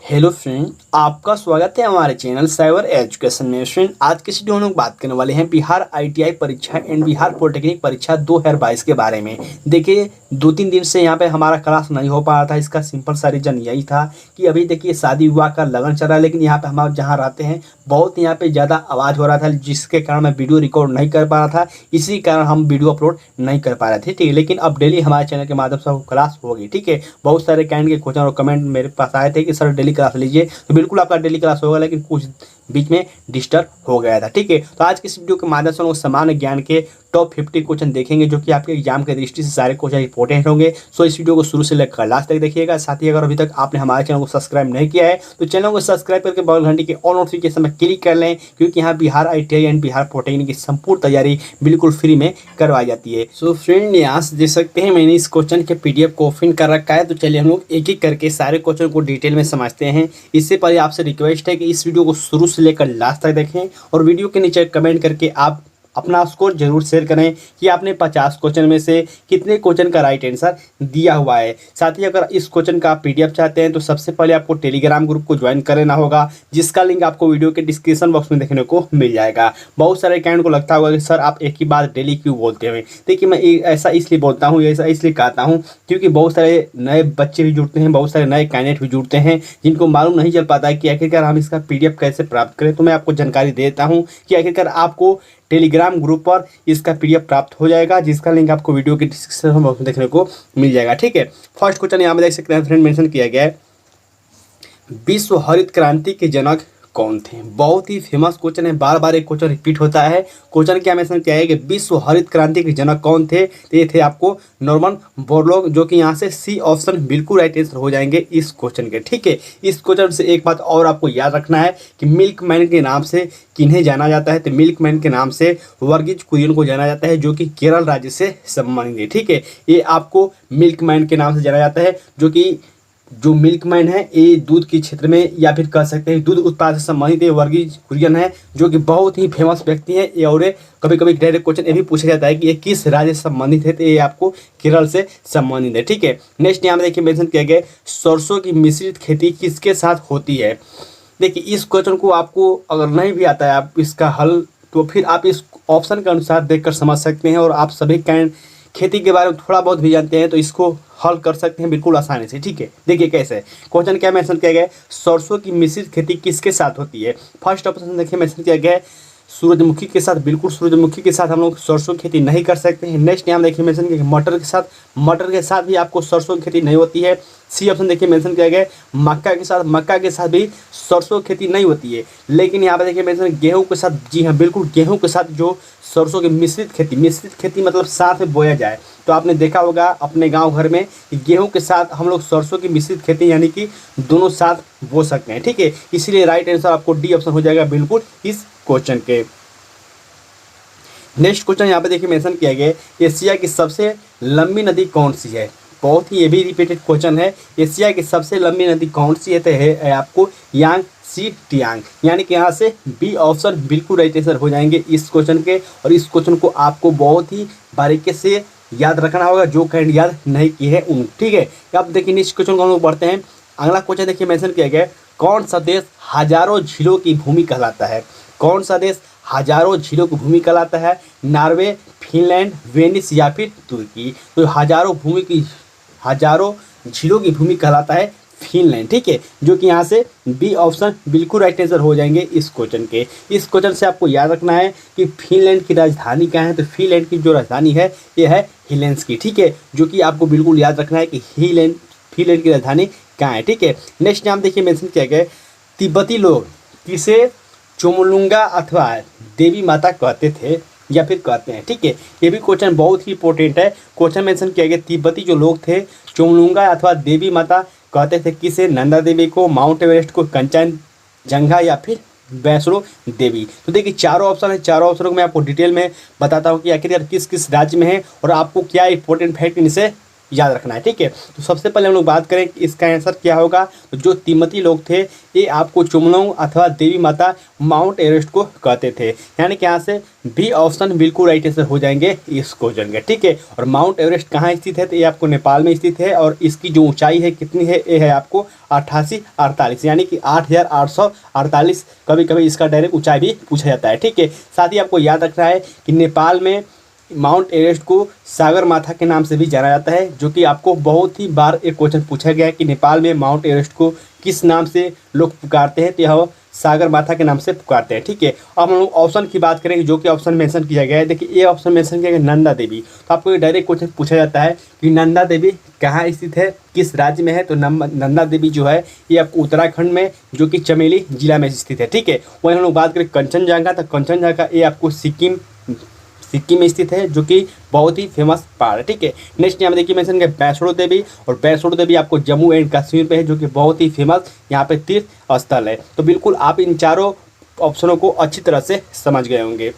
Hello friend, आपका स्वागत है हमारे चैनल साइबर एजुकेशन में। फ्रेंड, आज के वीडियो में हम लोग बात करने वाले हैं बिहार आईटीआई परीक्षा एंड बिहार पॉलिटेक्निक परीक्षा 2022 के बारे में। देखिए, 2-3 दिन से यहाँ पे हमारा क्लास नहीं हो पा रहा था। इसका सिंपल सा रीजन यही था कि अभी देखिए शादी विवाह का लगन चल रहा है, लेकिन यहाँ पे हम जहाँ रहते हैं बहुत यहाँ पे ज़्यादा आवाज़ हो रहा था, जिसके कारण मैं वीडियो रिकॉर्ड नहीं कर पा रहा था। इसी कारण हम वीडियो अपलोड नहीं कर पा रहे थे, ठीक है। लेकिन अब डेली हमारे चैनल के माध्यम से क्लास होगी, ठीक है। बहुत सारे कैंड के क्वेश्चन और कमेंट मेरे पास आए थे कि सर डेली क्लास लीजिए, तो बिल्कुल आपका डेली क्लास होगा, लेकिन कुछ बीच में डिस्टर्ब हो गया था, ठीक है। तो आज के इस वीडियो के माध्यम से हम लोग सामान्य ज्ञान के टॉप 50 क्वेश्चन देखेंगे, जो कि आपके एग्जाम के दृष्टि से सारे क्वेश्चन इंपॉर्टेंट होंगे। सो इस वीडियो को शुरू से लेकर लास्ट तक देखिएगा। साथ ही अगर अभी तक आपने हमारे चैनल को सब्सक्राइब नहीं किया है तो चैनल को सब्सक्राइब करके बगल घंटी के ऑल नोटिफिकेशन में क्लिक कर लें, क्योंकि यहाँ Bihar ITI and Bihar polytechnic की संपूर्ण तैयारी बिल्कुल फ्री में करवाई जाती है। सो फ्रेंड, यहाँ से देख सकते हैं मैंने इस क्वेश्चन के PDF को ओपन कर रखा है। तो चलिए हम लोग एक एक करके सारे क्वेश्चन को डिटेल में समझते हैं। इससे पहले आपसे रिक्वेस्ट है कि इस वीडियो को शुरू से लेकर लास्ट तक देखें और वीडियो के नीचे कमेंट करके आप अपना स्कोर जरूर शेयर करें कि आपने 50 क्वेश्चन में से कितने क्वेश्चन का राइट आंसर दिया हुआ है। साथ ही अगर इस क्वेश्चन का PDF चाहते हैं तो सबसे पहले आपको टेलीग्राम ग्रुप को ज्वाइन कर लेना होगा, जिसका लिंक आपको वीडियो के डिस्क्रिप्शन बॉक्स में देखने को मिल जाएगा। बहुत सारे कैंड को लगता होगा कि सर आप एक ही बात डेली क्यों बोलते हैं। देखिए, मैं ऐसा इसलिए बोलता हूँ, ऐसा इसलिए कहता हूँ क्योंकि बहुत सारे नए बच्चे भी जुड़ते हैं, बहुत सारे नए कैंडिडेट भी जुड़ते हैं, जिनको मालूम नहीं चल पाता है कि आखिरकार हम इसका PDF कैसे प्राप्त करें। तो मैं आपको जानकारी देता हूँ कि आखिरकार आपको टेलीग्राम ग्रुप पर इसका PDF प्राप्त हो जाएगा, जिसका लिंक आपको वीडियो के डिस्क्रिप्शन बॉक्स में देखने को मिल जाएगा, ठीक है। फर्स्ट क्वेश्चन यहाँ पे देख सकते हैं फ्रेंड, मेंशन किया गया है, विश्व हरित क्रांति के जनक कौन थे। बहुत ही फेमस क्वेश्चन है, बार बार एक क्वेश्चन रिपीट होता है। क्वेश्चन क्या मेंशन किया है कि विश्व हरित क्रांति के जनक कौन थे। तो ये थे आपको नॉर्मन बोरलॉग, जो कि यहाँ से सी ऑप्शन बिल्कुल राइट आंसर हो जाएंगे इस क्वेश्चन के, ठीक है। इस क्वेश्चन से एक बात और आपको याद रखना है कि मिल्कमैन के नाम से किन्हें जाना जाता है। तो मिल्कमैन के नाम से वर्गीज कुरियन को जाना जाता है, जो कि केरल राज्य से संबंधित है, ठीक है। ये आपको मिल्कमैन के नाम से जाना जाता है, जो मिल्कमैन है ये दूध के क्षेत्र में या फिर कह सकते हैं दूध उत्पादन से संबंधित वर्गीज कुरियन है, जो कि बहुत ही फेमस व्यक्ति है। ये और कभी कभी डायरेक्ट क्वेश्चन ये भी पूछा जाता है कि ये किस राज्य से संबंधित है। तो ये आपको केरल से संबंधित है, ठीक है। नेक्स्ट यहाँ पे देखिए मेंशन किया गया, सरसों की मिश्रित खेती किसके साथ होती है। देखिए, इस क्वेश्चन को आपको अगर नहीं भी आता है आप इसका हल, तो फिर आप इस ऑप्शन के अनुसार देखकर समझ सकते हैं, और आप सभी कैंड खेती के बारे में थोड़ा बहुत भी जानते हैं तो इसको हल कर सकते हैं बिल्कुल आसानी से, ठीक है। देखिए कैसे क्वेश्चन क्या मेंशन किया गया है, सरसों की मिश्रित खेती किसके साथ होती है। फर्स्ट ऑप्शन देखिए मेंशन किया गया है सूरजमुखी के साथ। बिल्कुल सूरजमुखी के साथ हम लोग सरसों की खेती नहीं कर सकते हैं। नेक्स्ट यहाँ देखिए मेंशन किया मटर के साथ भी आपको सरसों की खेती नहीं होती है। सी ऑप्शन देखिए मेंशन किया गया है मक्का के साथ भी सरसों की खेती नहीं होती है। लेकिन यहाँ पे देखिए मेंशन गेहूं के साथ, जी हाँ बिल्कुल गेहूं के साथ जो सरसों की मिश्रित खेती मतलब साथ में बोया जाए। तो आपने देखा होगा अपने गांव घर में गेहूं के साथ हम लोग सरसों की मिश्रित खेती यानी कि दोनों साथ बो सकते हैं, ठीक है। इसीलिए राइट आंसर आपको डी ऑप्शन हो जाएगा बिल्कुल इस क्वेश्चन के। नेक्स्ट क्वेश्चन यहाँ पे देखिए मेंशन किया गया है, एशिया की सबसे लंबी नदी कौन सी है। बहुत ही ये भी रिपीटेड क्वेश्चन है, एशिया की सबसे लंबी नदी कौन सी है। तो है आपको यांगसी तियांग, यानी कि यहाँ से बी ऑप्शन बिल्कुल राइट आंसर हो जाएंगे इस क्वेश्चन के। और इस क्वेश्चन को आपको बहुत ही बारीकी से याद रखना होगा, जो कैंड याद नहीं किए हैं उन, ठीक है। अब देखिए नेक्स्ट क्वेश्चन को हम लोग पढ़ते हैं। अगला क्वेश्चन देखिए मेंशन किया गया है, कौन सा देश हजारों झीलों की भूमि कहलाता है। कौन सा देश हजारों झीलों की भूमि कहलाता है। नॉर्वे, फिनलैंड, वेनिस या फिर तुर्की। तो हजारों झीलों की भूमि कहलाता है फिनलैंड, ठीक है, जो कि यहाँ से बी ऑप्शन बिल्कुल राइट आंसर हो जाएंगे इस क्वेश्चन के। इस क्वेश्चन से आपको याद रखना है कि फिनलैंड की राजधानी क्या है। तो फिनलैंड की जो राजधानी है ये है हेलेंस्की, ठीक है, जो कि आपको बिल्कुल याद रखना है कि फिनलैंड की राजधानी क्या है, ठीक है। नेक्स्ट नाम देखिए मेंशन किया गया, तिब्बती लोग किसे चोमुलुंगा अथवा देवी माता कहते थे या फिर कहते हैं, ठीक है। ये भी क्वेश्चन बहुत ही इंपॉर्टेंट है। क्वेश्चन मेंशन किया गया, तिब्बती जो लोग थे चोमुलुंगा अथवा देवी माता कहते थे किसे, नंदा देवी को, माउंट एवरेस्ट को, कंचनजंगा या फिर वैष्णो देवी। तो देखिए चारों ऑप्शन है, चारों ऑप्शनों को मैं आपको डिटेल में बताता हूँ कि आखिर किस किस राज्य में है और आपको क्या इंपॉर्टेंट फैक्ट इनसे याद रखना है, ठीक है। तो सबसे पहले हम लोग बात करें कि इसका आंसर क्या होगा। तो जो तिब्बती लोग थे ये आपको चुमलोंग अथवा देवी माता माउंट एवरेस्ट को कहते थे, यानी कि यहाँ से बी ऑप्शन बिल्कुल राइट आंसर हो जाएंगे इस क्वेश्चन के, ठीक है। और माउंट एवरेस्ट कहाँ स्थित है, तो ये आपको नेपाल में स्थित है और इसकी जो ऊंचाई है कितनी है, ये है आपको 8848, यानी कि 8848। कभी कभी इसका डायरेक्ट ऊंचाई भी पूछा जाता है, ठीक है। साथ ही आपको याद रखना है कि नेपाल में माउंट एवरेस्ट को सागर माथा के नाम से भी जाना जाता है, जो कि आपको बहुत ही बार एक क्वेश्चन पूछा गया है कि नेपाल में माउंट एवरेस्ट को किस नाम से लोग पुकारते हैं, तो यह सागर माथा के नाम से पुकारते हैं, ठीक है। अब हम लोग ऑप्शन की बात करेंगे, जो कि ऑप्शन मेंशन किया गया है। देखिए ये ऑप्शन मेंशन किया गया नंदा देवी। तो आपको डायरेक्ट क्वेश्चन पूछा जाता है कि नंदा देवी कहाँ स्थित है, किस राज्य में है, तो नंदा देवी जो है ये आपको उत्तराखंड में, जो कि चमेली जिला में स्थित है, ठीक है। वहीं हम लोग बात करें कंचनजंगा, तो कंचनजंगा ये आपको सिक्किम में स्थित है, जो कि बहुत ही फेमस पहाड़ है, ठीक है। नेक्स्ट यहाँ देखिए मेंशन किया वैष्णो देवी, और वैष्णो देवी आपको जम्मू एंड कश्मीर पे है, जो कि बहुत ही फेमस यहाँ पे तीर्थ स्थल है। तो बिल्कुल आप इन चारों ऑप्शनों को अच्छी तरह से समझ गए होंगे।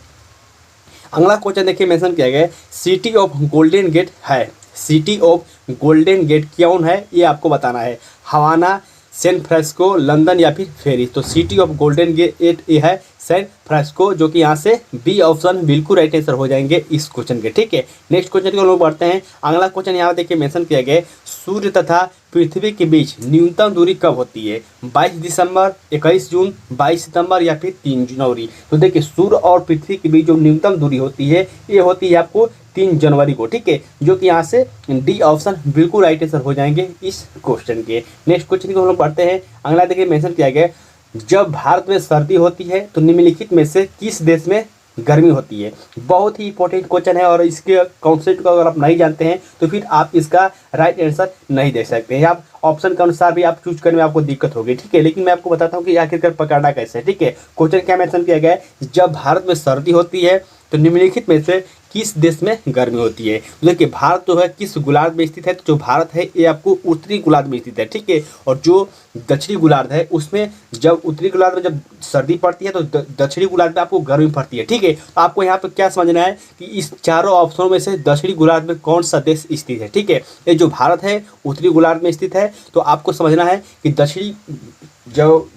अगला क्वेश्चन देखिए मेंशन किया गया है सिटी ऑफ गोल्डन गेट है, सिटी ऑफ गोल्डन गेट कौन है ये आपको बताना है। हवाना, सैन फ्रांसिस्को, लंदन या फिर पेरिस। तो सिटी ऑफ गोल्डन गेट ये है सैन फ्रांसिस्को, जो कि यहाँ से बी ऑप्शन बिल्कुल राइट आंसर हो जाएंगे इस क्वेश्चन के, ठीक है। नेक्स्ट क्वेश्चन को लोग बढ़ते हैं। अगला क्वेश्चन यहाँ देखिए मेंशन किया गया सूर्य तथा पृथ्वी के बीच न्यूनतम दूरी कब होती है, 22 दिसंबर, 21 जून, 22 सितंबर या फिर 3 जनवरी। तो देखिए सूर्य और पृथ्वी के बीच जो न्यूनतम दूरी होती है ये होती है आपको 3 जनवरी को, ठीक है, जो कि यहाँ से डी ऑप्शन बिल्कुल राइट आंसर हो जाएंगे इस क्वेश्चन के। नेक्स्ट क्वेश्चन को हम लोग पढ़ते हैं। अगला देखिए मेंशन किया गया जब भारत में सर्दी होती है तो निम्नलिखित में से किस देश में गर्मी होती है। बहुत ही इंपॉर्टेंट क्वेश्चन है और इसके कॉन्सेप्ट को अगर आप नहीं जानते हैं तो फिर आप इसका राइट आंसर नहीं दे सकते हैं। आप ऑप्शन के अनुसार भी आप चूज करने में आपको दिक्कत होगी, ठीक है। लेकिन मैं आपको बताता हूँ कि आखिरकार पकड़ना कैसे है, ठीक है। क्वेश्चन क्या मेंशन किया गया है जब भारत में सर्दी होती है तो निम्नलिखित में से किस देश में गर्मी होती है। देखिए भारत जो है किस गोलार्ध में स्थित है, तो जो भारत है ये आपको उत्तरी गोलार्ध में स्थित है, ठीक है। और जो दक्षिणी गोलार्ध है उसमें जब उत्तरी गोलार्ध में जब सर्दी पड़ती है तो दक्षिणी गोलार्ध में आपको गर्मी पड़ती है, ठीक है। तो आपको यहाँ पे क्या समझना है कि इस चारों ऑप्शनों में से दक्षिणी गोलार्ध में कौन सा देश स्थित है, ठीक है। ये जो भारत है उत्तरी गोलार्ध में स्थित है, तो आपको समझना है कि दक्षिणी जो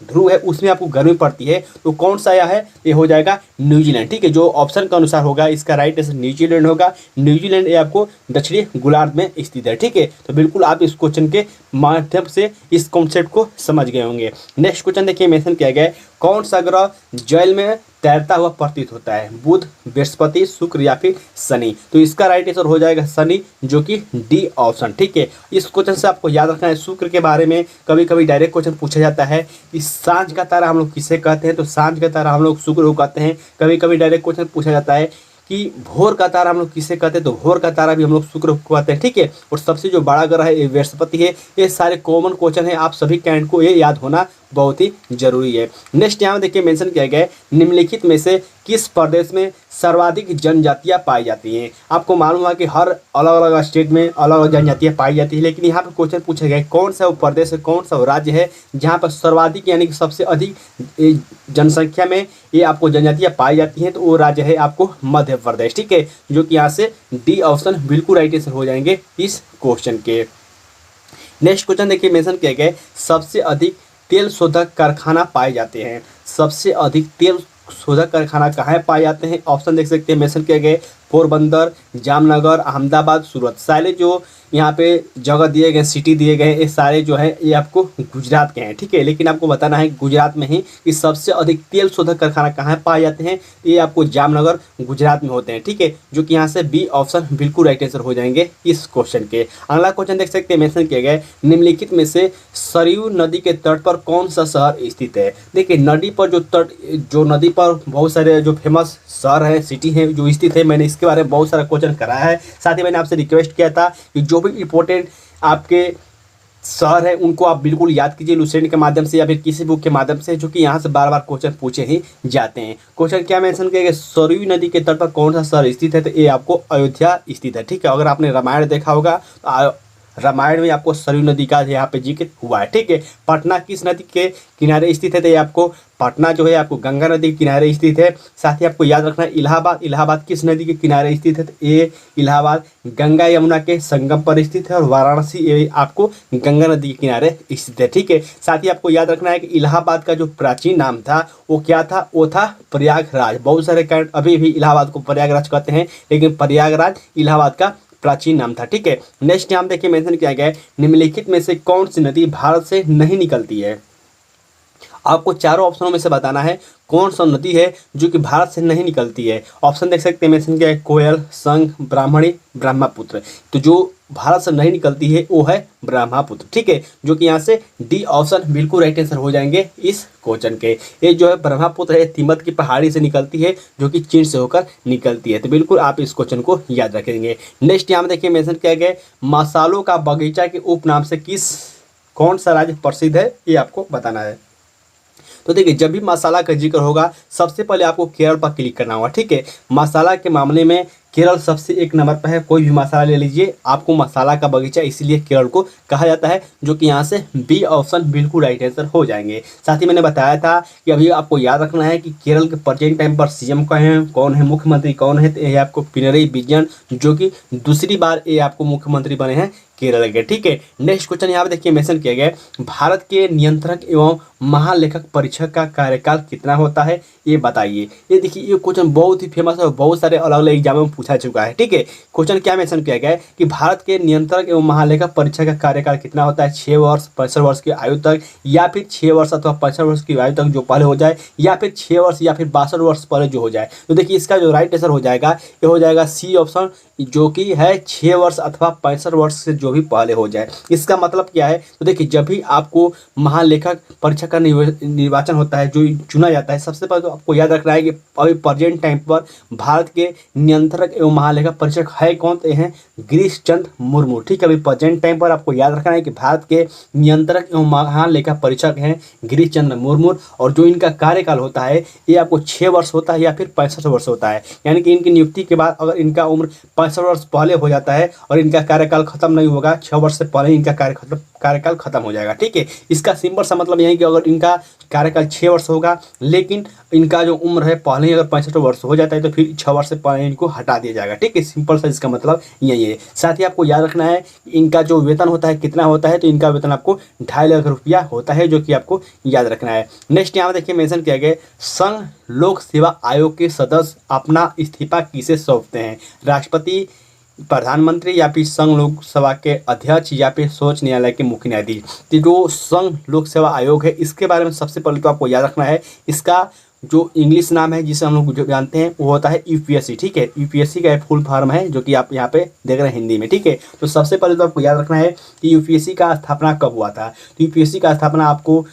ध्रुव है उसमें आपको गर्मी पड़ती है, तो कौन सा यह है, ये हो जाएगा न्यूजीलैंड, ठीक है। जो ऑप्शन के अनुसार होगा इसका राइट आंसर न्यूजीलैंड होगा। न्यूजीलैंड ये आपको दक्षिणी गोलार्ध में स्थित है, ठीक है। तो बिल्कुल आप इस क्वेश्चन के माध्यम से इस कॉन्सेप्ट को समझ गए होंगे। नेक्स्ट क्वेश्चन देखिए मेंशन किया गया है कौन सा ग्रह जल में तैरता हुआ प्रतीत होता है, बुध, बृहस्पति, शुक्र या फिर शनि। तो इसका राइट आंसर हो जाएगा शनि, जो कि डी ऑप्शन, ठीक है। इस क्वेश्चन से आपको याद रखना है शुक्र के बारे में कभी कभी डायरेक्ट क्वेश्चन पूछा जाता है कि सांझ का तारा हम लोग किसे कहते हैं, तो सांझ का तारा हम लोग शुक्र को कहते हैं। कभी कभी डायरेक्ट क्वेश्चन पूछा जाता है कि भोर का तारा हम लोग किसे कहते हैं, तो भोर का तारा भी हम लोग शुक्र को कहते हैं, ठीक है। और सबसे जो बड़ा ग्रह है ये बृहस्पति है। ये सारे कॉमन क्वेश्चन है, आप सभी कैंडिडेट को ये याद होना बहुत ही जरूरी है। नेक्स्ट यहाँ देखिए मेंशन किया गया है निम्नलिखित में से किस प्रदेश में सर्वाधिक जनजातियाँ पाई जाती हैं। आपको मालूम है कि हर अलग अलग स्टेट में अलग अलग जनजातियाँ पाई जाती है, लेकिन यहाँ पर क्वेश्चन पूछा गया है कौन सा वो प्रदेश है, कौन सा वो राज्य है जहाँ पर सर्वाधिक यानी कि सबसे अधिक जनसंख्या में ये आपको जनजातियाँ पाई जाती हैं, तो वो राज्य है आपको मध्य प्रदेश, ठीक है। जो कि यहाँ से डी ऑप्शन बिल्कुल राइट आंसर हो जाएंगे इस क्वेश्चन के। नेक्स्ट क्वेश्चन देखिए मेंशन किया गया सबसे अधिक तेल शोधक कारखाना पाए जाते हैं। सबसे अधिक तेल शोधक कारखाना कहाँ पाए जाते हैं, ऑप्शन देख सकते हैं मेंशन किए गए पोरबंदर, जामनगर, अहमदाबाद, सूरत। सारे जो यहाँ पे जगह दिए गए, सिटी दिए गए, ये सारे जो है ये आपको गुजरात के हैं, ठीक है। लेकिन आपको बताना है गुजरात में ही कि सबसे अधिक तेल शोधक कारखाना कहाँ पाए जाते हैं, ये आपको जामनगर गुजरात में होते हैं, ठीक है। जो कि यहाँ से बी ऑप्शन बिल्कुल राइट आंसर हो जाएंगे इस क्वेश्चन के। अगला क्वेश्चन देख सकते हैं मेंशन किए गए निम्नलिखित में से सरयू नदी के तट पर कौन सा शहर स्थित है। देखिए नदी पर जो नदी पर बहुत सारे जो फेमस शहर है, सिटी है जो स्थित है, मैंने इसके बारे में बहुत सारा क्वेश्चन कराया है। साथ ही मैंने आपसे रिक्वेस्ट किया था कि जो भी इंपॉर्टेंट आपके शहर है उनको आप बिल्कुल याद कीजिए लुसेंट के माध्यम से या फिर किसी बुक के माध्यम से, जो कि यहाँ से बार बार क्वेश्चन पूछे ही जाते हैं। क्वेश्चन क्या मेंशन किया गया सरयू नदी के तट पर कौन सा शहर स्थित है, तो ये आपको अयोध्या स्थित है, ठीक है। अगर आपने रामायण देखा होगा तो रामायण में आपको सरयू नदी का यहाँ पे जिक्र हुआ है। ठीक है, पटना किस नदी के किनारे स्थित है? तो ये आपको पटना जो है आपको गंगा नदी के किनारे स्थित है। साथ ही आपको याद रखना है इलाहाबाद, इलाहाबाद किस नदी के किनारे स्थित है? तो ये इलाहाबाद गंगा यमुना के संगम पर स्थित है। और वाराणसी ये आपको गंगा नदी के किनारे स्थित है। ठीक है, साथ ही आपको याद रखना है कि इलाहाबाद का जो प्राचीन नाम था वो क्या था? वो था प्रयागराज। बहुत सारे कारण अभी भी इलाहाबाद को प्रयागराज कहते हैं, लेकिन प्रयागराज इलाहाबाद का प्राचीन नाम था। ठीक है, नेक्स्ट यहाँ देखिए मेंशन किया गया है, निम्नलिखित में से कौन सी नदी भारत से नहीं निकलती है? आपको चारों ऑप्शनों में से बताना है कौन सा नदी है जो कि भारत से नहीं निकलती है। ऑप्शन देख सकते हैं, मेंशन किया है कोयल, संग, ब्राह्मणी, ब्रह्मपुत्र। तो जो भारत से नहीं निकलती है वो है ब्रह्मपुत्र। ठीक है, जो कि यहाँ से डी ऑप्शन बिल्कुल राइट आंसर हो जाएंगे इस क्वेश्चन के। ये जो है ब्रह्मपुत्र है तिब्बत की पहाड़ी से निकलती है, जो कि चीन से होकर निकलती है। तो बिल्कुल आप इस क्वेश्चन को याद रखेंगे। नेक्स्ट यहाँ देखिए मेंशन किया गया मसालों का बगीचा के उपनाम से कौन सा राज्य प्रसिद्ध है? ये आपको बताना है। तो देखिए, जब भी मसाला का जिक्र होगा सबसे पहले आपको केरल पर क्लिक करना होगा। ठीक है, मसाला के मामले में केरल सबसे एक नंबर पर है। कोई भी मसाला ले लीजिए, आपको मसाला का बगीचा इसलिए केरल को कहा जाता है, जो कि यहाँ से बी ऑप्शन बिल्कुल राइट आंसर हो जाएंगे। साथ ही मैंने बताया था कि अभी आपको याद रखना है कि केरल के प्रेजेंट टाइम पर सीएम कौन है, मुख्यमंत्री कौन है? तो ये आपको पिनरई विजयन, जो कि दूसरी बार ये आपको मुख्यमंत्री बने हैं केरल के। ठीक है, नेक्स्ट क्वेश्चन यहाँ पे देखिए मेंशन किया गया है, भारत के नियंत्रक एवं महालेखक परीक्षक का कार्यकाल कितना होता है? ये बताइए। ये देखिए, ये क्वेश्चन बहुत ही फेमस है और बहुत सारे अलग अलग एग्जामों में पूछा चुका है। ठीक है, क्वेश्चन क्या मेंशन किया गया है कि भारत के नियंत्रक एवं महालेखक परीक्षक का कार्यकाल कितना होता है? 6 वर्ष, 65 वर्ष की आयु तक, या फिर 6 वर्ष अथवा 65 वर्ष की आयु तक जो पहले हो जाए, या फिर 6 वर्ष या फिर 62 वर्ष पहले जो हो जाए। तो देखिए, इसका जो राइट आंसर हो जाएगा ये हो जाएगा सी ऑप्शन, जो कि है 6 वर्ष अथवा 65 वर्ष से जो भी पहले हो जाए। इसका मतलब क्या है? तो देखिए, जब भी आपको महालेखक परीक्षक का निर्वाचन होता है, जो चुना जाता है, सबसे पहले तो आपको याद रखना है कि अभी प्रेजेंट टाइम पर भारत के नियंत्रक एवं महालेखक परीक्षक है कौन? तो हैं गिरीश चंद्र मुर्मू। ठीक है, अभी प्रेजेंट टाइम पर आपको याद रखना है कि भारत के नियंत्रक एवं महालेखक परीक्षक हैं गिरीश चंद्र मुर्मू। और जो इनका कार्यकाल होता है ये आपको 6 वर्ष होता है या फिर 65 वर्ष होता है। यानी कि इनकी नियुक्ति के बाद अगर इनका उम्र 65 वर्ष पहले हो जाता है और इनका कार्यकाल खत्म नहीं होगा, 6 वर्ष से पहले इनका कार्यकाल खत्म हो जाएगा। ठीक है, इसका सिंपल सा मतलब यही कि अगर इनका कार्यकाल 6 वर्ष होगा, लेकिन इनका जो उम्र है पहले ही अगर 65 वर्ष हो जाता है, तो फिर 6 वर्ष से पहले इनको हटा दिया जाएगा। ठीक है, सिंपल सा इसका मतलब यही है। साथ ही आपको याद रखना है कि इनका जो वेतन होता है कितना होता है? तो इनका वेतन आपको 2.5 लाख रुपया होता है, जो कि आपको याद रखना है। नेक्स्ट यहाँ देखिए मेंशन किया गया, संघ लोक सेवा आयोग के सदस्य अपना इस्तीफा किसे सौंपते हैं? राष्ट्रपति, प्रधानमंत्री, या फिर संघ लोक सेवा के अध्यक्ष, या फिर सर्वोच्च न्यायालय के मुख्य न्यायाधीश? तो जो संघ लोक सेवा आयोग है इसके बारे में सबसे पहले तो आपको याद रखना है, इसका जो इंग्लिश नाम है जिसे हम लोग जो जानते हैं वो होता है यूपीएससी। ठीक है, यूपीएससी का एक फुल फॉर्म है, जो कि आप यहाँ पे देख रहे हैं हिंदी में। ठीक है, तो सबसे पहले तो आपको याद रखना है कि यूपीएससी का स्थापना कब हुआ था। तो यूपीएससी का स्थापना आपको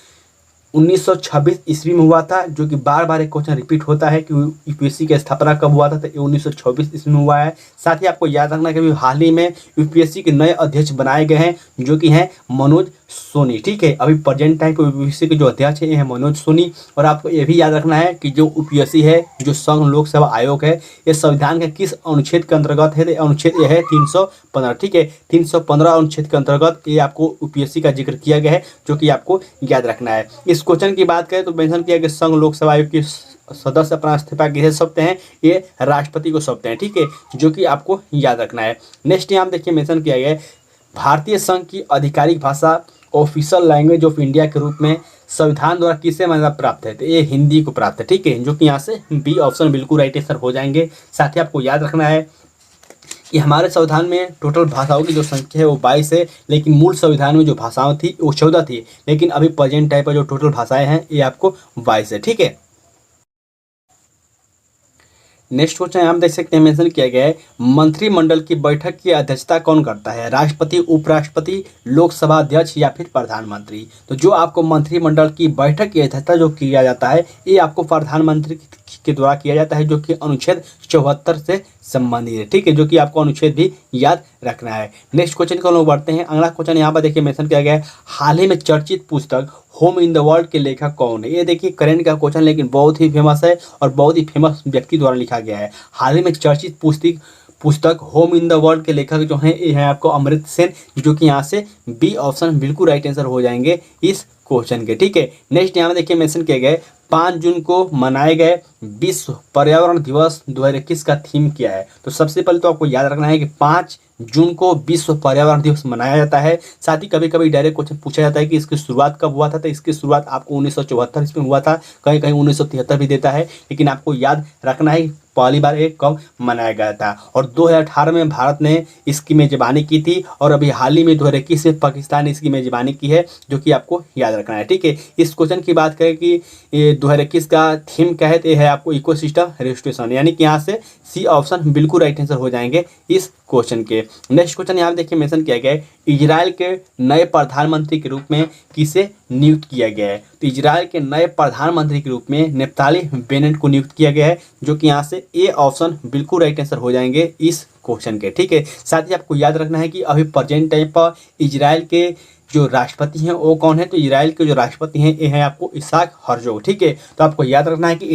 1926 ईस्वी में हुआ था, जो कि बार बार एक क्वेश्चन रिपीट होता है कि यूपीएससी की स्थापना कब हुआ था। तो ये 1926 ईस्वी में हुआ है। साथ ही आपको याद रखना है कि हाल ही में यूपीएससी के नए अध्यक्ष बनाए गए हैं, जो कि हैं मनोज सोनी। ठीक है, अभी प्रेजेंट टाइम पर यूपीएससी के जो अध्यक्ष हैं ये हैं मनोज सोनी। और आपको ये भी याद रखना है कि जो यूपीएससी है, जो संघ लोक सेवा आयोग है, ये संविधान के किस अनुच्छेद के अंतर्गत है? तो अनुच्छेद ये है 315। ठीक है, 315 अनुच्छेद के अंतर्गत ये आपको यूपीएससी का जिक्र किया गया है, जो कि आपको याद रखना है। इस क्वेश्चन की बात करें तो मेंशन किया कि संघ लोक सेवा आयोग के सदस्य अपना इस्तीफा किसे सौंपते हैं? ये राष्ट्रपति को सौंपते हैं। ठीक है, जो कि आपको याद रखना है। नेक्स्ट यहाँ देखिए मेंशन किया गया है, भारतीय संघ की आधिकारिक भाषा ऑफिशियल लैंग्वेज ऑफ इंडिया के रूप में संविधान द्वारा किसे मान्यता प्राप्त है? तो ये हिंदी को प्राप्त है। ठीक है, जो कि यहाँ से बी ऑप्शन बिल्कुल राइट आंसर हो जाएंगे। साथ ही आपको याद रखना है कि हमारे संविधान में टोटल भाषाओं की जो संख्या है वो 22 है, लेकिन मूल संविधान में जो भाषाएं थी वो 14 थी, लेकिन अभी प्रेजेंट टाइम पर जो टोटल भाषाएं हैं ये आपको 22 है। ठीक है, नेक्स्ट क्वेश्चन यहाँ देख सकते हैं मेंशन किया गया है, मंत्रिमंडल की बैठक की अध्यक्षता कौन करता है? राष्ट्रपति, उपराष्ट्रपति, लोकसभा अध्यक्ष, या फिर प्रधानमंत्री? तो जो आपको मंत्रिमंडल की बैठक की अध्यक्षता जो किया जाता है ये आपको प्रधानमंत्री के द्वारा किया जाता है, जो कि अनुच्छेद 74 से संबंधित है। ठीक है, जो कि आपको अनुच्छेद भी याद रखना है। नेक्स्ट क्वेश्चन को हम लोग बढ़ते हैं। अगला क्वेश्चन यहाँ पर देखिए मेंशन किया गया है, हाल ही में चर्चित पुस्तक होम इन द वर्ल्ड के लेखक कौन है? ये देखिए करंट का क्वेश्चन, लेकिन बहुत ही फेमस है और बहुत ही फेमस व्यक्ति द्वारा लिखा गया है। हाल ही में चर्चित पुस्तक होम इन द वर्ल्ड के लेखक जो हैं ये हैं आपको अमृत सेन, जो कि यहाँ से बी ऑप्शन बिल्कुल राइट आंसर हो जाएंगे इस क्वेश्चन के। ठीक है, नेक्स्ट यहाँ में देखिए मेंशन किए गए 5 जून को मनाए गए विश्व पर्यावरण दिवस 2021 का थीम क्या है। तो सबसे पहले तो आपको याद रखना है कि 5 जून को विश्व पर्यावरण दिवस मनाया जाता है। साथ ही कभी कभी डायरेक्ट क्वेश्चन पूछा जाता है कि इसकी शुरुआत कब हुआ था, तो इसकी शुरुआत आपको 1974 ईस्वी में हुआ था, कहीं कहीं 1973 भी देता है, लेकिन आपको याद रखना है पहली बार ये कब मनाया गया था। और 2018 में भारत ने इसकी मेजबानी की थी और अभी हाल ही में 2021 में पाकिस्तान ने इसकी मेजबानी की है, जो कि आपको याद रखना है। ठीक है, इस क्वेश्चन की बात करें कि ये 2021 का थीम क्या है, तो ये है आपको इकोसिस्टम रेस्टोरेशन, यानी कि यहाँ से सी ऑप्शन बिल्कुल राइट आंसर हो जाएंगे इस क्वेश्चन के। नेक्स्ट क्वेश्चन यहाँ देखिए मेंशन किया गया है इजराइल के नए प्रधानमंत्री के रूप में किसे नियुक्त किया गया है। तो इजराइल के नए प्रधानमंत्री के रूप में नेफ्ताली बेनेट को नियुक्त किया गया है, जो कि यहाँ से ए ऑप्शन बिल्कुल राइट आंसर हो जाएंगे इस क्वेश्चन के। ठीक है, साथ ही आपको याद रखना है कि अभी प्रेजेंट टाइम पर इजराइल के जो राष्ट्रपति हैं वो कौन है। तो इजराइल के जो राष्ट्रपति हैं ये हैं आपको इसाक हर्जोग। ठीक है, तो आपको याद रखना है कि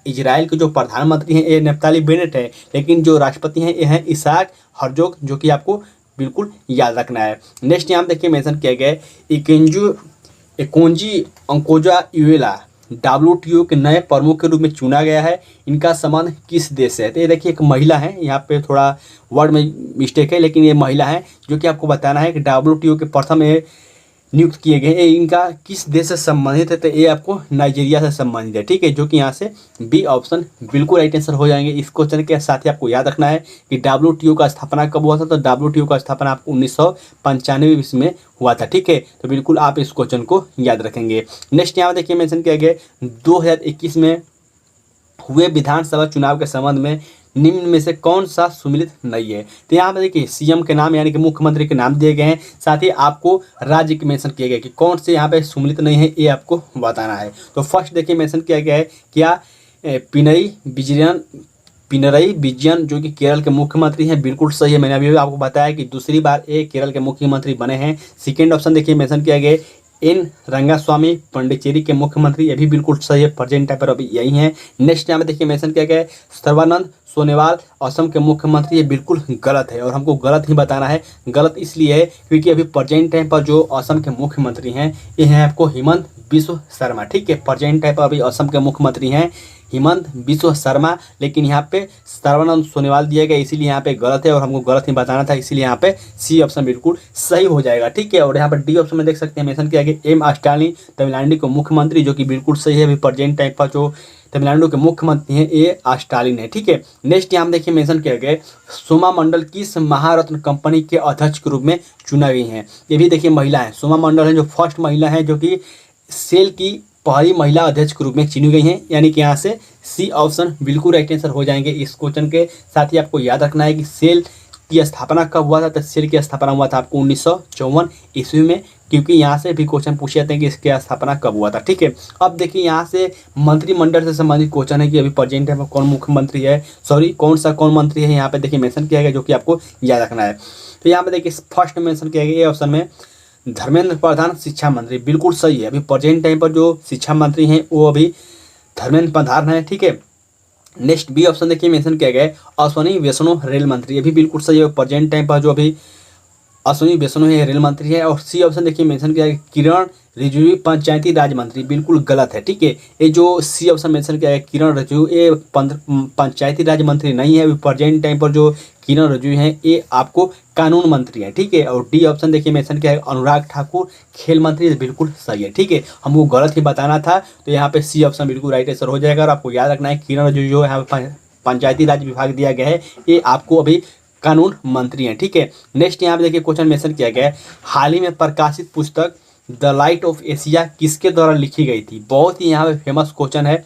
इजराइल के जो प्रधानमंत्री हैं ये नेफ्ताली बेनेट है, लेकिन जो राष्ट्रपति हैं ये हैं इसाक हर्जोग, जो कि आपको बिल्कुल याद रखना है। नेक्स्ट यहाँ देखिए मेंशन किया गया है एकोंजी अंकोजा इवेला WTO के नए प्रमुख के रूप में चुना गया है। इनका संबंध किस देश से है। तो ये देखिए एक महिला है, यहाँ पे थोड़ा वर्ड में मिस्टेक है, लेकिन ये महिला है, जो कि आपको बताना है कि WTO के प्रथम ये नियुक्त किए गए हैं, इनका किस देश से संबंधित है। तो ये आपको नाइजीरिया से संबंधित है। ठीक है, जो कि यहाँ से बी ऑप्शन बिल्कुल राइट आंसर हो जाएंगे इस क्वेश्चन के। साथ ही आपको याद रखना है कि WTO का स्थापना कब हुआ था। तो WTO का स्थापना आपको 1995 ईस्वी में हुआ था। ठीक है, तो बिल्कुल आप इस क्वेश्चन को याद रखेंगे। नेक्स्ट यहाँ देखिए मेंशन किया गया 2021 में हुए विधानसभा चुनाव के संबंध में निम्न में से कौन सा सुमिलित नहीं है। तो यहाँ पर देखिए सीएम के नाम यानी कि मुख्यमंत्री के नाम दिए गए हैं, साथ ही आपको राज्य के मेंशन किए गए कि कौन से यहाँ पे सुमिलित नहीं है, ये आपको बताना है। तो फर्स्ट देखिए मेंशन किया गया है क्या पिनरई विजयन, जो कि केरल के मुख्यमंत्री हैं, बिल्कुल सही है। मैंने अभी आपको बताया कि दूसरी बार ये केरल के मुख्यमंत्री बने हैं। सेकेंड ऑप्शन देखिए मेंशन किया गया एन रंगास्वामी पांडिचेरी के मुख्यमंत्री, ये भी बिल्कुल सही है, प्रेजेंट टाइम पर अभी यही है। नेक्स्ट यहाँ पे देखिए मेंशन किया गया है सर्बानंद सोनोवाल असम के मुख्यमंत्री, ये बिल्कुल गलत है और हमको गलत ही बताना है। गलत इसलिए है क्योंकि अभी प्रेजेंट टाइम पर जो असम के मुख्यमंत्री हैं ये हैं आपको हिमंत बिस्व शर्मा। ठीक है, प्रेजेंट टाइम पर अभी असम के मुख्यमंत्री हैं हिमंत बिस्व शर्मा, लेकिन यहाँ पे सर्बानंद सोनोवाल दिया गया, इसीलिए यहाँ पे गलत है और हमको गलत ही बताना था, इसीलिए यहाँ पे सी ऑप्शन बिल्कुल सही हो जाएगा। ठीक है, और यहाँ पर डी ऑप्शन में देख सकते हैं मेंशन किया गया एम स्टालिन तमिलनाडु के मुख्यमंत्री, जो कि बिल्कुल सही है। अभी प्रेजेंट टाइम पर जो तमिलनाडु के मुख्यमंत्री हैं ये स्टालिन है। ठीक है, नेक्स्ट यहाँ देखिए मेंशन किया गया सोमा मंडल किस महारत्न कंपनी के अध्यक्ष के रूप में चुना गई हैं। ये भी देखिए महिला है, सोमा मंडल है जो फर्स्ट महिला है जो कि सेल की पहली महिला अध्यक्ष के रूप में चुनी गई हैं, यानी कि यहाँ से सी ऑप्शन बिल्कुल राइट आंसर हो जाएंगे इस क्वेश्चन के। साथ ही आपको याद रखना है कि सेल की स्थापना कब हुआ था। तो सेल की स्थापना हुआ था आपको 1954 ईस्वी में, क्योंकि यहाँ से भी क्वेश्चन पूछे जाते हैं कि इसकी स्थापना कब हुआ था। ठीक है, अब देखिए यहाँ से मंत्रिमंडल से संबंधित क्वेश्चन है कि अभी प्रेजेंट टाइम में कौन मुख्यमंत्री है, कौन मंत्री है, यहाँ पे देखिए मेंशन किया गया, जो कि आपको याद रखना है। तो यहाँ पे देखिए फर्स्ट मेंशन किया गया ऑप्शन में धर्मेंद्र प्रधान शिक्षा मंत्री, बिल्कुल सही है। अभी प्रेजेंट टाइम पर जो शिक्षा मंत्री हैं वो अभी धर्मेंद्र प्रधान है। ठीक है, नेक्स्ट बी ऑप्शन देखिए मेंशन किया गया अश्विनी वैष्णव रेल मंत्री, ये भी बिल्कुल सही है। प्रेजेंट टाइम पर जो अभी अश्विनी वैष्णव है रेल मंत्री है। और सी ऑप्शन देखिए मेंशन किया गया किरण रिजिजू पंचायती राज मंत्री, बिल्कुल गलत है। ठीक है, ये जो सी ऑप्शन मेंशन किया गया किरण रिजिजू ये पंचायती राज मंत्री नहीं है। अभी प्रेजेंट टाइम पर जो किरण रिजिजू हैं ये आपको कानून मंत्री है। ठीक है, और डी ऑप्शन देखिए मेंशन किया है अनुराग ठाकुर खेल मंत्री, बिल्कुल सही है। ठीक है, हमको गलत ही बताना था, तो यहाँ पे सी ऑप्शन बिल्कुल राइट आंसर हो जाएगा। और आपको याद रखना है किरण रिजिजू जो यहाँ पे पंचायती राज विभाग दिया गया है ये आपको अभी कानून मंत्री हैं। ठीक है, नेक्स्ट यहाँ पे देखिए क्वेश्चन मेंशन किया गया है हाल ही में प्रकाशित पुस्तक द लाइट ऑफ एशिया किसके द्वारा लिखी गई थी। बहुत ही यहाँ पे फेमस क्वेश्चन है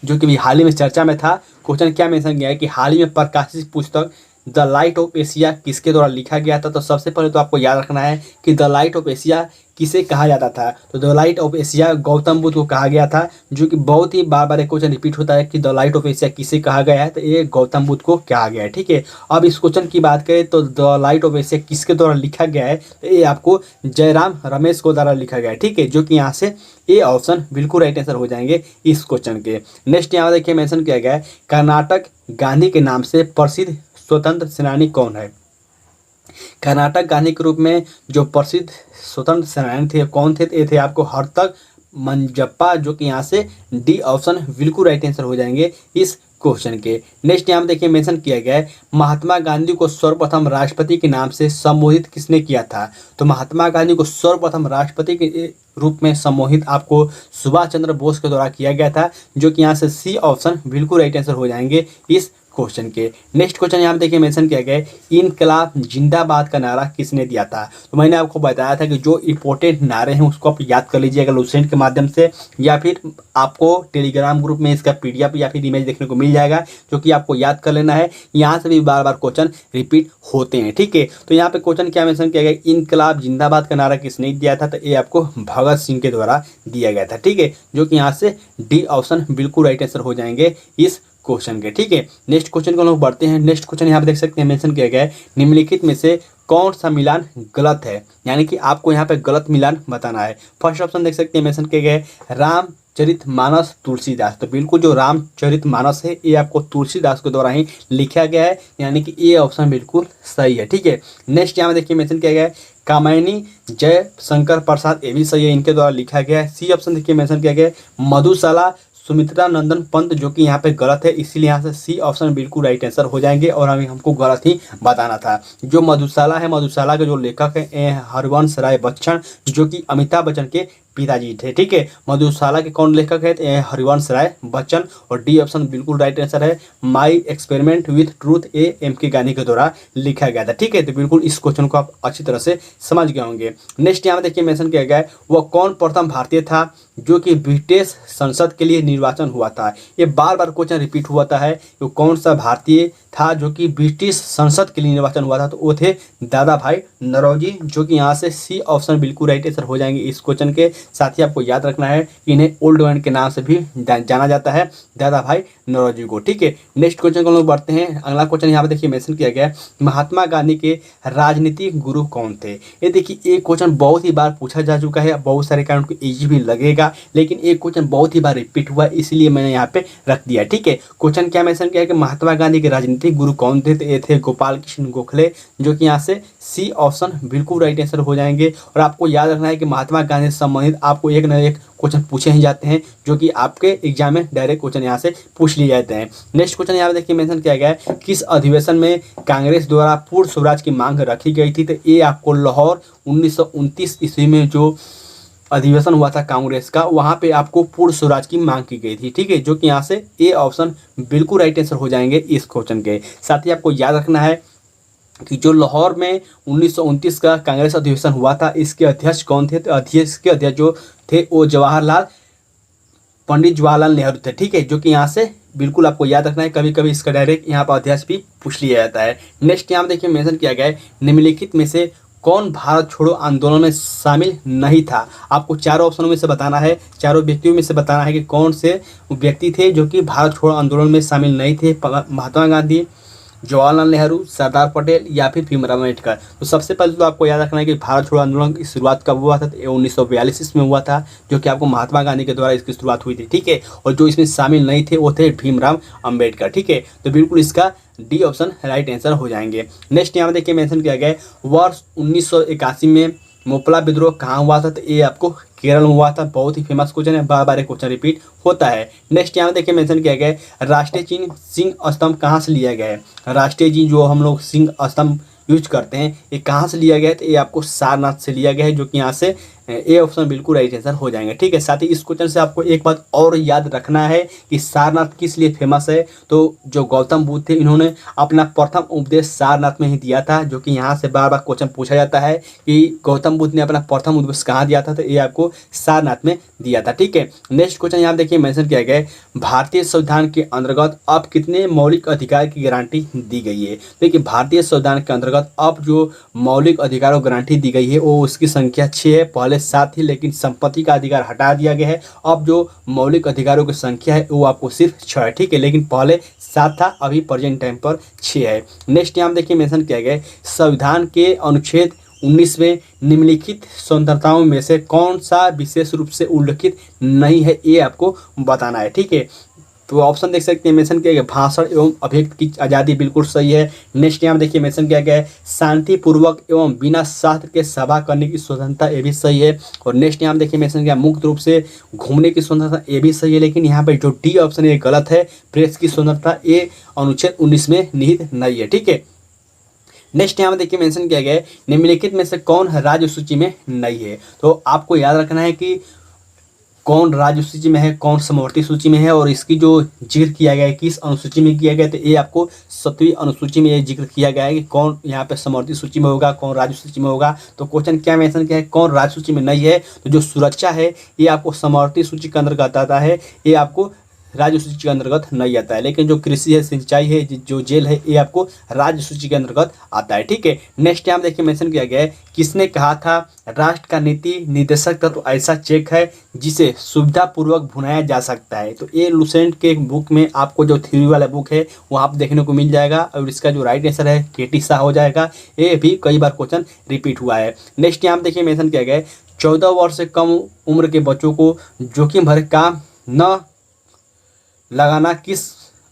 जो कि हाल ही में चर्चा में था। क्वेश्चन क्या मेंशन किया है कि हाल ही में प्रकाशित पुस्तक द लाइट ऑफ एशिया किसके द्वारा लिखा गया था। तो सबसे पहले तो आपको याद रखना है कि द लाइट ऑफ एशिया किसे कहा जाता था। तो the light of Asia Gautam Buddha को कहा गया था, जो कि बहुत ही बार बार एक क्वेश्चन रिपीट होता है कि द लाइट ऑफ एशिया किसे कहा गया है। तो ये गौतम बुद्ध को कहा गया है। ठीक है, अब इस क्वेश्चन की बात करें तो द लाइट ऑफ एशिया किसके द्वारा लिखा गया है, तो ये आपको जयराम रमेश को द्वारा लिखा गया है। ठीक है, जो कि यहाँ से ये ऑप्शन बिल्कुल राइट आंसर हो जाएंगे इस क्वेश्चन के। नेक्स्ट यहाँ देखिए मेंशन किया गया है कर्नाटक गांधी के नाम से प्रसिद्ध स्वतंत्र सेनानी कौन है? कर्नाटक गांधी के रूप में जो प्रसिद्ध स्वतंत्र सेनानी थे कौन थे? ये थे आपको हरतक मंजप्पा, जो कि यहाँ से डी ऑप्शन बिल्कुल राइट आंसर हो जाएंगे इस क्वेश्चन के। नेक्स्ट यहाँ देखिए मेंशन किया गया है, महात्मा गांधी को सर्वप्रथम राष्ट्रपति के नाम से संबोधित किसने किया था? तो महात्मा गांधी को सर्वप्रथम राष्ट्रपति के रूप में संबोधित आपको सुभाष चंद्र बोस के द्वारा किया गया था, जो कि यहाँ से सी ऑप्शन बिल्कुल राइट आंसर हो जाएंगे इस क्वेश्चन के। नेक्स्ट क्वेश्चन यहाँ देखिए मेंशन किया गया है, इनकलाब जिंदाबाद का नारा किसने दिया था? तो मैंने आपको बताया था कि जो इंपॉर्टेंट नारे हैं उसको आप याद कर लीजिएगा लूसेंट के माध्यम से, या फिर आपको टेलीग्राम ग्रुप में इसका पीडीएफ या फिर इमेज देखने को मिल जाएगा, जो कि आपको याद कर लेना है। यहाँ से भी बार बार क्वेश्चन रिपीट होते हैं, ठीक है। तो यहाँ पे क्वेश्चन क्या मेंशन किया गया, इनकलाब जिंदाबाद का नारा किसने दिया था? तो ये आपको भगत सिंह के द्वारा दिया गया था, ठीक है, जो कि यहाँ से डी ऑप्शन बिल्कुल राइट आंसर हो जाएंगे इस क्वेश्चन के, ठीक है। नेक्स्ट क्वेश्चन को हम लोग बढ़ते हैं। नेक्स्ट क्वेश्चन यहाँ पे देख सकते हैं मेंशन किया गया है, निम्नलिखित में से कौन सा मिलान गलत है? यानी कि आपको यहाँ पे गलत मिलान बताना है। फर्स्ट ऑप्शन देख सकते हैं मेंशन किया गया है, रामचरितमानस तुलसीदास। तो बिल्कुल जो रामचरितमानस है ये आपको तुलसीदास के द्वारा ही लिखा गया है, यानी कि ये ऑप्शन बिल्कुल सही है, ठीक है। नेक्स्ट यहाँ देखिए मेंशन किया गया है, कामायनी जय शंकर प्रसाद, ये भी सही है, इनके द्वारा लिखा गया है। सी ऑप्शन देखिए मेंशन किया गया है, मधुशाला सुमित्रा नंदन पंत, जो कि यहाँ पे गलत है, इसीलिए यहाँ से सी ऑप्शन बिल्कुल राइट आंसर हो जाएंगे और अभी हमको गलत ही बताना था। जो मधुशाला है, मधुशाला के जो लेखक है हरवंश राय बच्चन, जो कि अमिताभ बच्चन के पिताजी थे, ठीक है। मधुशाला के कौन लेखक है? हरिवंश राय बच्चन, और डी ऑप्शन बिल्कुल राइट आंसर है, my experiment with truth, M K Gandhi के द्वारा लिखा गया था, ठीक है। तो बिल्कुल इस क्वेश्चन को आप अच्छी तरह से समझ गए होंगे। नेक्स्ट यहाँ देखिए मेंशन किया गया है, वह कौन प्रथम भारतीय था जो कि ब्रिटिश संसद के लिए निर्वाचन हुआ था? ये बार बार क्वेश्चन रिपीट हुआ है, वो कौन सा भारतीय था जो कि ब्रिटिश संसद के लिए निर्वाचन हुआ था? तो वो थे दादा भाई नौरोजी, जो कि यहाँ से सी ऑप्शन बिल्कुल राइट आंसर हो जाएंगे इस क्वेश्चन के। साथ ही आपको याद रखना है कि इन्हें ओल्ड मैन के नाम से भी जाना जाता है, दादा भाई नौरोजी को, ठीक है। नेक्स्ट क्वेश्चन को हम लोग बढ़ते हैं। अगला क्वेश्चन यहाँ पे देखिए मेंशन किया गया है, महात्मा गांधी के राजनीतिक गुरु कौन थे? ये देखिए एक क्वेश्चन बहुत ही बार पूछा जा चुका है, बहुत सारे कारण को इजी भी लगेगा, लेकिन एक क्वेश्चन बहुत ही बार रिपीट हुआ, इसलिए मैंने यहाँ पे रख दिया, ठीक है। क्वेश्चन क्या मेंशन किया है कि महात्मा गांधी के राजनीतिक गुरु कौन थे? तो ये थे गोपाल कृष्ण गोखले, जो कि यहाँ से सी ऑप्शन बिल्कुल राइट आंसर हो जाएंगे। और आपको याद रखना है कि महात्मा गांधी से संबंधित आपको एक न एक क्वेश्चन पूछे ही जाते हैं, जो कि आपके एग्जाम में डायरेक्ट क्वेश्चन यहाँ से पूछ लिए जाते हैं। नेक्स्ट क्वेश्चन यहाँ देखिए मेंशन किया गया है, किस अधिवेशन में कांग्रेस द्वारा पूर्ण स्वराज की मांग रखी गई थी? तो ये आपको लाहौर 1929 ईस्वी में जो अधिवेशन हुआ था कांग्रेस का, वहाँ पे आपको पूर्ण स्वराज की मांग की गई थी, ठीक है, जो कि यहाँ से ए ऑप्शन बिल्कुल राइट आंसर हो जाएंगे इस क्वेश्चन के। साथ ही आपको याद रखना है कि जो लाहौर में 1929 का कांग्रेस अधिवेशन हुआ था, इसके अध्यक्ष कौन थे? तो अध्यक्ष के अध्यक्ष जो थे वो पंडित जवाहरलाल नेहरू थे, ठीक है, जो कि यहाँ से बिल्कुल आपको याद रखना है। कभी कभी इसका डायरेक्ट यहाँ पर अध्यक्ष भी पूछ लिया जाता है। नेक्स्ट यहाँ देखिए मेंशन किया गया है, निम्नलिखित में से कौन भारत छोड़ो आंदोलन में शामिल नहीं था? आपको चारों ऑप्शनों में से बताना है, चारों व्यक्तियों में से बताना है कि कौन से व्यक्ति थे जो कि भारत छोड़ो आंदोलन में शामिल नहीं थे। महात्मा गांधी, जवाहरलाल नेहरू, सरदार पटेल या फिर भीमराव अम्बेडकर। तो सबसे पहले तो आपको याद रखना है कि भारत छोड़ो आंदोलन की शुरुआत कब हुआ था? तो 1942 में हुआ था, जो कि आपको महात्मा गांधी के द्वारा इसकी शुरुआत हुई थी, ठीक है। और जो इसमें शामिल नहीं थे वो थे भीमराव अम्बेडकर, ठीक है। तो बिल्कुल इसका डी ऑप्शन राइट आंसर हो जाएंगे। नेक्स्ट यहाँ देखिए मेंशन किया गया है, वर्ष 1981 में मोपला विद्रोह कहाँ हुआ था? तो ये आपको केरल में हुआ था। बहुत ही फेमस क्वेश्चन है, बार बार क्वेश्चन रिपीट होता है। नेक्स्ट यहाँ देखिए मेंशन किया गया है, राष्ट्रीय चिन्ह सिंह स्तंभ कहाँ से लिया गया है? राष्ट्रीय चिन्ह जो हम लोग सिंह स्तंभ यूज करते हैं, ये कहाँ से लिया गया है? तो ये आपको सारनाथ से लिया गया है, जो कि यहाँ से ए ऑप्शन बिल्कुल राइट आंसर हो जाएंगे, ठीक है। साथ ही इस क्वेश्चन से आपको एक बात और याद रखना है कि सारनाथ किस लिए फेमस है? तो जो गौतम बुद्ध थे, इन्होंने अपना प्रथम उपदेश सारनाथ में ही दिया था, जो कि यहाँ से बार बार क्वेश्चन पूछा जाता है कि गौतम बुद्ध ने अपना प्रथम उपदेश कहाँ दिया था? तो ये आपको सारनाथ में दिया था, ठीक है। नेक्स्ट क्वेश्चन यहाँ देखिए मेंशन किया गया है, भारतीय संविधान के अंतर्गत अब कितने मौलिक अधिकार की गारंटी दी गई है? देखिए भारतीय संविधान के अंतर्गत अब जो मौलिक अधिकारों की गारंटी दी गई है वो उसकी संख्या 6 है, पहले 7 थी, लेकिन संपत्ति का अधिकार हटा दिया गया है। अब जो मौलिक अधिकारों की संख्या है वो आपको सिर्फ 6 है, ठीक है, लेकिन पहले 7 था, अभी प्रेजेंट टाइम पर 6 है। नेक्स्ट यहाँ देखिए मेंशन किया गया है, संविधान के अनुच्छेद 19 में निम्नलिखित स्वतंत्रताओं में से कौन सा विशेष रूप से उल्लिखित नहीं है? ये आपको बताना है, ठीक है। तो ऑप्शन देख सकते हैं मेंशन किया गया भाषण एवं अभिव्यक्ति की आज़ादी, बिल्कुल सही है। नेक्स्ट यहाँ देखिए मेंशन किया गया है शांतिपूर्वक एवं बिना शास्त्र के सभा करने की स्वतंत्रता, ये भी सही है। और नेक्स्ट यहाँ देखिए मेंशन किया मुक्त रूप से घूमने की स्वतंत्रता, ये भी सही है। लेकिन यहाँ पे जो डी ऑप्शन है ये गलत है, प्रेस की स्वतंत्रता, ये अनुच्छेद 19 में निहित नहीं है, ठीक है। नेक्स्ट यहाँ देखिए मेंशन किया गया है निम्नलिखित में से कौन राज्य सूची में नहीं है। तो आपको याद रखना है कि कौन राज्य सूची में है, कौन समवर्ती सूची में है, और इसकी जो जिक्र किया गया है किस अनुसूची में किया गया है, तो ये आपको 7वीं अनुसूची में ये जिक्र किया गया है कि कौन यहाँ पे समवर्ती सूची में होगा, कौन राज्य सूची में होगा। तो क्वेश्चन क्या मेंशन किया है, कौन राज्य सूची में नहीं है। तो जो सुरक्षा है ये आपको समवर्ती सूची के अंतर्गत आता है, ये आपको राज्य सूची के अंतर्गत नहीं आता है। लेकिन जो कृषि है, सिंचाई है, जो जेल है, ये आपको राज्य सूची के अंतर्गत आता है, ठीक है। नेक्स्ट यहाँ देखिए मेंशन किया गया है किसने कहा था राष्ट्र का नीति निर्देशक तत्व ऐसा चेक है जिसे सुविधापूर्वक भुनाया जा सकता है। तो ये लुसेंट के बुक में आपको जो थ्योरी वाला बुक है वहाँ पर देखने को मिल जाएगा। और इसका जो राइट आंसर है केटी शाह हो जाएगा। ये भी कई बार क्वेश्चन रिपीट हुआ है। नेक्स्ट यहाँ देखिए मेंशन किया गया है 14 वर्ष से कम उम्र के बच्चों को जोखिम भरे काम न लगाना किस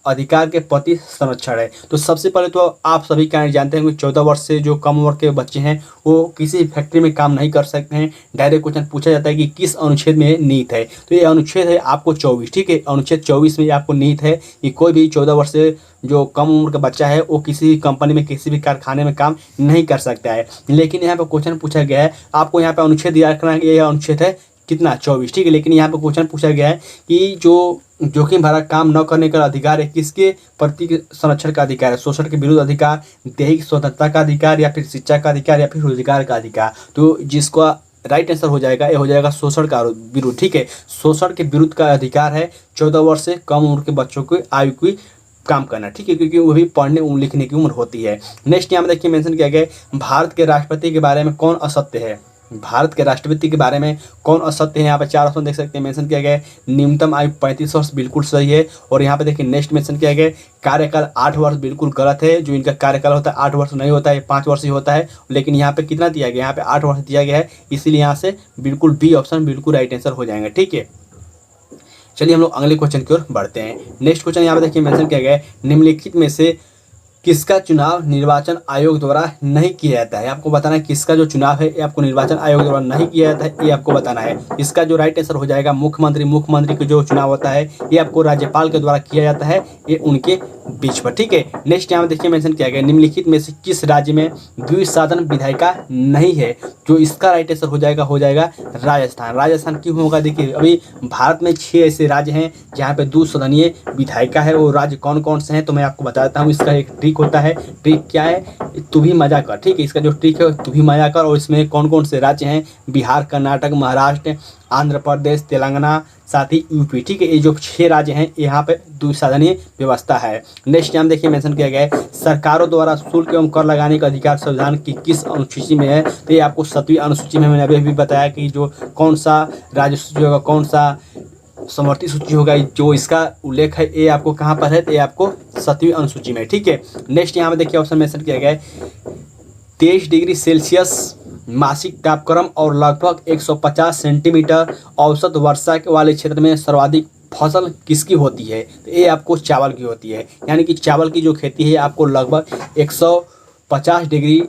अधिकार के प्रति संरक्षण है। तो सबसे पहले तो आप सभी क्या जानते हैं कि 14 वर्ष से जो कम उम्र के बच्चे हैं वो किसी फैक्ट्री में काम नहीं कर सकते हैं। डायरेक्ट क्वेश्चन पूछा जाता है कि किस अनुच्छेद में निहित है। तो ये अनुच्छेद है आपको 24, ठीक है। अनुच्छेद 24 में आपको निहित है कि कोई भी 14 वर्ष से जो कम उम्र का बच्चा है वो किसी कंपनी में, किसी भी कारखाने में काम नहीं कर सकता है। लेकिन यहाँ पर क्वेश्चन पूछा गया है, आपको यहाँ पर अनुच्छेद याद रखना है कि यह अनुच्छेद है कितना 24, ठीक है। लेकिन यहाँ पे क्वेश्चन पूछा गया है कि जो जोखिम भरा काम न करने का अधिकार है किसके प्रति संरक्षण का अधिकार है, शोषण के विरुद्ध अधिकार, दैहिक स्वतंत्रता का अधिकार, या फिर शिक्षा का अधिकार, या फिर रोजगार का अधिकार। तो जिसका राइट आंसर हो जाएगा ये हो जाएगा शोषण का विरुद्ध, ठीक है। शोषण के विरुद्ध का अधिकार है 14 वर्ष से कम उम्र के बच्चों की आयु की काम करना, ठीक है, क्योंकि वो भी पढ़ने लिखने की उम्र होती है। नेक्स्ट यहाँ में देखिए मेंशन किया गया है भारत के राष्ट्रपति के बारे में कौन असत्य है। भारत के राष्ट्रपति के बारे में कौन असत्य है, यहाँ पे 4 ऑप्शन देख सकते हैं मेंशन किया गया है। न्यूनतम आयु 35 वर्ष, बिल्कुल सही है। और यहाँ पे देखिए नेक्स्ट मेंशन किया गया है कार्यकाल 8 वर्ष, बिल्कुल गलत है। जो इनका कार्यकाल होता है 8 वर्ष नहीं होता है, 5 वर्ष ही होता है। लेकिन यहाँ पे कितना दिया गया है, यहाँ पे 8 वर्ष दिया गया है, इसीलिए यहाँ से बिल्कुल बी ऑप्शन बिल्कुल राइट आंसर हो जाएंगे, ठीक है। चलिए हम लोग अगले क्वेश्चन की ओर बढ़ते हैं। नेक्स्ट क्वेश्चन यहाँ पे देखिए मेंशन किया गया है निम्नलिखित में से किसका चुनाव निर्वाचन आयोग द्वारा नहीं किया जाता है। आपको बताना है किसका जो चुनाव है ये आपको निर्वाचन आयोग द्वारा नहीं किया जाता है, ये आपको बताना है। इसका जो राइट आंसर हो जाएगा मुख्यमंत्री। मुख्यमंत्री का जो चुनाव होता है ये आपको राज्यपाल के द्वारा किया जाता है, ये उनके बीच पर, ठीक है। नेक्स्ट यहाँ देखिए मेंशन किया गया निम्नलिखित में से किस राज्य में द्विसदन विधायिका नहीं है। जो इसका राइट आंसर हो जाएगा राजस्थान। राजस्थान क्यों होगा, देखिए अभी भारत में 6 ऐसे राज्य हैं जहाँ पे द्विसदनीय विधायिका है। वो राज्य कौन कौन से हैं तो मैं आपको बताता हूँ। इसका एक ट्रिक होता है, ट्रिक क्या है, तू भी मजा कर, ठीक है। इसका जो ट्रिक है तू भी मजा कर, और इसमें कौन कौन से राज्य हैं, बिहार, कर्नाटक, महाराष्ट्र, आंध्र प्रदेश, तेलंगाना, साथ ही यूपी, ठीक है। ये जो 6 राज्य हैं यहाँ पे द्विसदनीय व्यवस्था है। नेक्स्ट यहाँ देखिए मेंशन किया गया है सरकारों द्वारा शुल्क एवं कर लगाने का अधिकार संविधान की किस अनुसूची में है। तो ये आपको 7वीं अनुसूची में मैंने अभी भी बताया कि जो कौन सा राज्य सूची होगा, कौन सा समवर्ती सूची होगा, जो इसका उल्लेख है ये आपको कहाँ पर है, ये आपको 7वीं अनुसूची में, ठीक है। नेक्स्ट यहाँ पे देखिए ऑप्शन मेंशन किया गया है 23 डिग्री सेल्सियस मासिक तापक्रम और लगभग 150 सेंटीमीटर औसत वर्षा वाले क्षेत्र में सर्वाधिक फसल किसकी होती है। तो ये आपको चावल की होती है, यानी कि चावल की जो खेती है आपको लगभग 150 डिग्री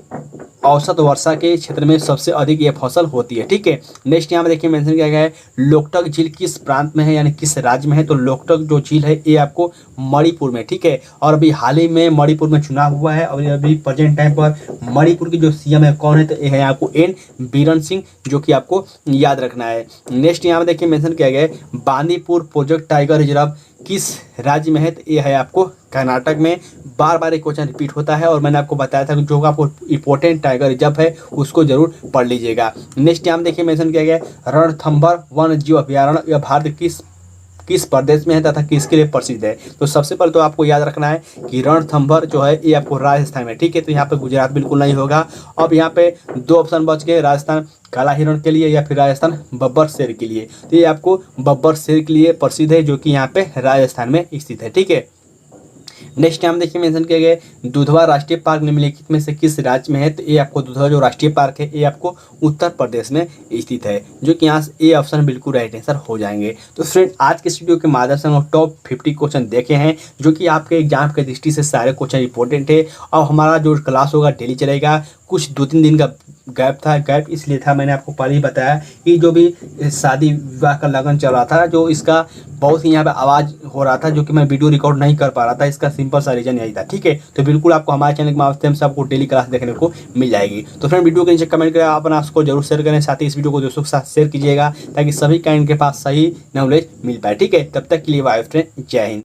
औसत वर्षा के क्षेत्र में सबसे अधिक ये फसल होती है, ठीक है। नेक्स्ट यहाँ में देखिए मेंशन किया गया है लोकटक झील किस प्रांत में है, यानी किस राज्य में है। तो लोकटक जो झील है ये आपको मणिपुर में, ठीक है। और अभी हाल ही में मणिपुर में चुनाव हुआ है और अभी प्रेजेंट टाइम पर मणिपुर की जो सीएम है कौन है, तो ये है आपको एन बीरेन सिंह, जो कि आपको याद रखना है। नेक्स्ट यहाँ में देखिए मेंशन किया गया है बांदीपुर प्रोजेक्ट टाइगर रिजर्व किस राज्य में है, तो ये है आपको कर्नाटक में। बार बार एक क्वेश्चन रिपीट होता है और मैंने आपको बताया था कि जो आपको इंपॉर्टेंट टाइगर रिजर्व है उसको जरूर पढ़ लीजिएगा। नेक्स्ट यहाँ देखिए मेंशन किया गया है रणथंभौर वन्य जीव अभयारण्य यह भारत किस प्रदेश में है तथा किसके लिए प्रसिद्ध है। तो सबसे पहले तो आपको याद रखना है कि रणथंभौर जो है ये आपको राजस्थान में, ठीक है। तो यहाँ पे गुजरात बिल्कुल नहीं होगा। अब यहाँ पे 2 ऑप्शन बच गए, राजस्थान काला हिरण के लिए या फिर राजस्थान बब्बर शेर के लिए। तो ये आपको बब्बर शेर के लिए प्रसिद्ध है, जो कि यहाँ पे राजस्थान में स्थित है, ठीक है। नेक्स्ट टाइम देखिए मेंशन किया गया है दुधवा राष्ट्रीय पार्क निम्नलिखित में से किस राज्य में है। तो ये आपको दुधवा जो राष्ट्रीय पार्क है ये आपको उत्तर प्रदेश में स्थित है, जो कि यहाँ से ए ऑप्शन बिल्कुल राइट आंसर हो जाएंगे। तो फ्रेंड आज के इस वीडियो के माध्यम से हम टॉप 50 क्वेश्चन देखे हैं, जो कि आपके एग्जाम के दृष्टि से सारे क्वेश्चन इंपॉर्टेंट है। और हमारा जो क्लास होगा डेली चलेगा, कुछ 2-3 दिन का गैप इसलिए था, मैंने आपको पहले ही बताया कि जो भी शादी विवाह का लगन चल रहा था, जो इसका बहुत ही यहाँ पे आवाज़ हो रहा था, जो कि मैं वीडियो रिकॉर्ड नहीं कर पा रहा था, इसका सिंपल सा रीजन यही था। ठीक है, तो बिल्कुल आपको हमारे चैनल के माध्यम से आपको डेली क्लास देखने को मिल जाएगी। तो फ्रेंड वीडियो के नीचे कमेंट करें, आप अपना उसको जरूर शेयर करें, साथ ही इस वीडियो को दोस्तों के साथ शेयर कीजिएगा ताकि सभी कैंडिडेट के पास सही नॉलेज मिल पाए। ठीक है, तब तक के लिए बाय फ्रेंड, जय हिंद।